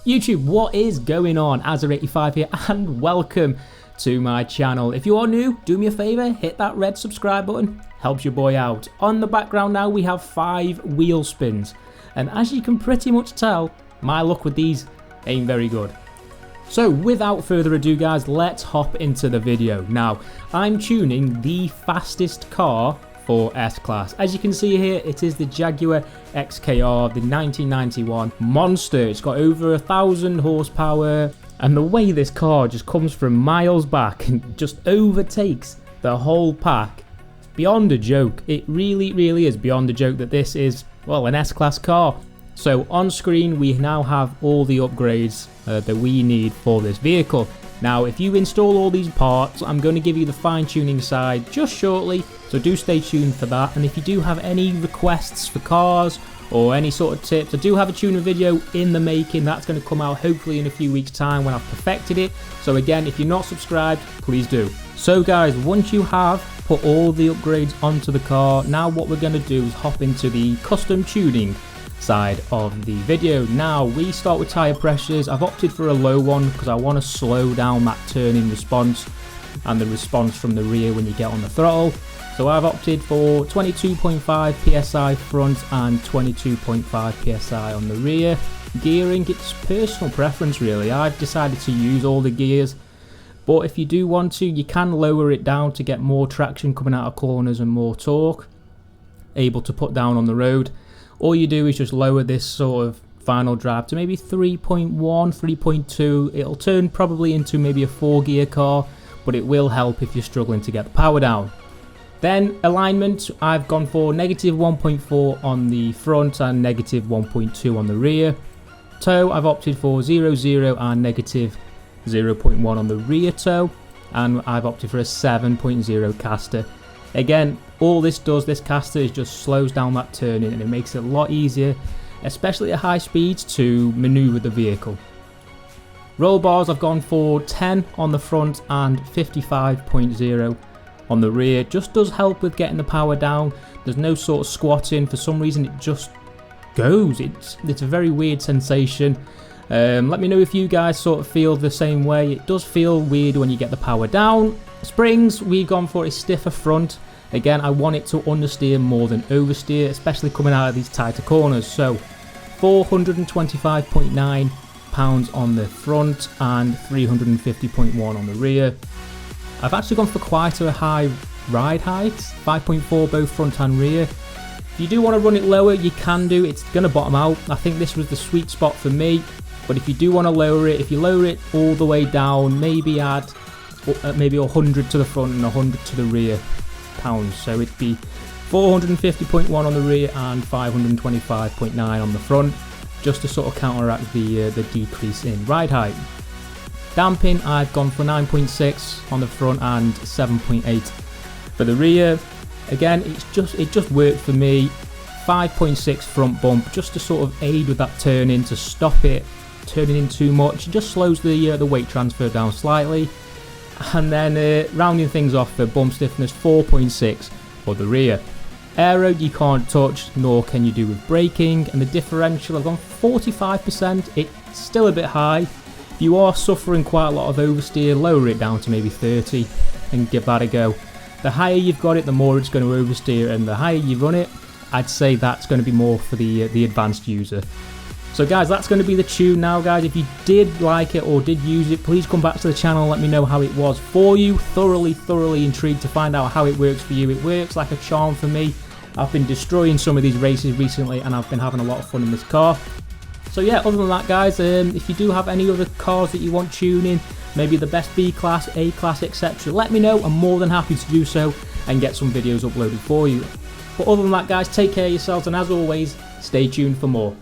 YouTube, what is going on? Azza85 here, and welcome to my channel. If you are new, do me a favor, hit that red subscribe button, helps your boy out. On the background now, we have 5 wheel spins, and as you can pretty much tell, my luck with these ain't very good. So without further ado guys, let's hop into the video. Now, I'm tuning the fastest car for S-Class. As you can see here, it is the Jaguar Xkr, the 1991 monster. It's got over 1,000 horsepower, and the way this car just comes from miles back and just overtakes the whole pack, beyond a joke. It really is beyond a joke that this is, well, an S-Class car. So on screen we now have all the upgrades that we need for this vehicle. Now if you install all these parts, I'm going to give you the fine tuning side just shortly, so do stay tuned for that. And if you do have any requests for cars or any sort of tips, I do have a tuner video in the making that's going to come out hopefully in a few weeks time when I've perfected it. So again, if you're not subscribed, please do. So guys, once you have put all the upgrades onto the car, now what we're going to do is hop into the custom tuning side of the video. Now we start with tyre pressures. I've opted for a low one because I want to slow down that turning response and the response from the rear when you get on the throttle. So I've opted for 22.5 psi front and 22.5 psi on the rear. Gearing, it's personal preference really. I've decided to use all the gears, but if you do want to, you can lower it down to get more traction coming out of corners and more torque able to put down on the road. All you do is just lower this sort of final drive to maybe 3.1, 3.2. It'll turn probably into maybe a 4-gear car, but it will help if you're struggling to get the power down. Then alignment, I've gone for negative 1.4 on the front and negative 1.2 on the rear. Toe, I've opted for 0, 0 and negative 0.1 on the rear toe, and I've opted for a 7.0 caster. Again, all this does, this caster, is just slows down that turning and it makes it a lot easier, especially at high speeds, to maneuver the vehicle. Roll bars, I've gone for 10 on the front and 55.0 on the rear. Just does help with getting the power down. There's no sort of squatting. For some reason it just goes. It's a very weird sensation. Let me know if you guys sort of feel the same way. It does feel weird when you get the power down. Springs, we've gone for a stiffer front. Again, I want it to understeer more than oversteer, especially coming out of these tighter corners. So 425.9 pounds on the front and 350.1 on the rear. I've actually gone for quite a high ride height, 5.4 both front and rear. If you do want to run it lower, you can do. It's going to bottom out. I think this was the sweet spot for me. But if you do want to lower it, if you lower it all the way down, maybe add maybe 100 to the front and 100 to the rear pounds. So it'd be 450.1 on the rear and 525.9 on the front, just to sort of counteract the decrease in ride height. Damping, I've gone for 9.6 on the front and 7.8 for the rear. Again, it just worked for me. 5.6 front bump, just to sort of aid with that turning, to stop it turning in too much. It just slows the weight transfer down slightly. And then rounding things off for bump stiffness, 4.6 for the rear. Aero you can't touch, nor can you do with braking. And the differential, I've gone 45%. It's still a bit high. If you are suffering quite a lot of oversteer, lower it down to maybe 30 and give that a go. The higher you've got it, the more it's going to oversteer, and the higher you run it, I'd say that's going to be more for the advanced user. So guys, that's going to be the tune now guys. If you did like it or did use it, please come back to the channel and let me know how it was for you. Thoroughly intrigued to find out how it works for you. It works like a charm for me. I've been destroying some of these races recently and I've been having a lot of fun in this car. So yeah, other than that guys, if you do have any other cars that you want tuning, maybe the best B-Class, A-Class, etc., let me know. I'm more than happy to do so and get some videos uploaded for you. But other than that guys, take care of yourselves, and as always, stay tuned for more.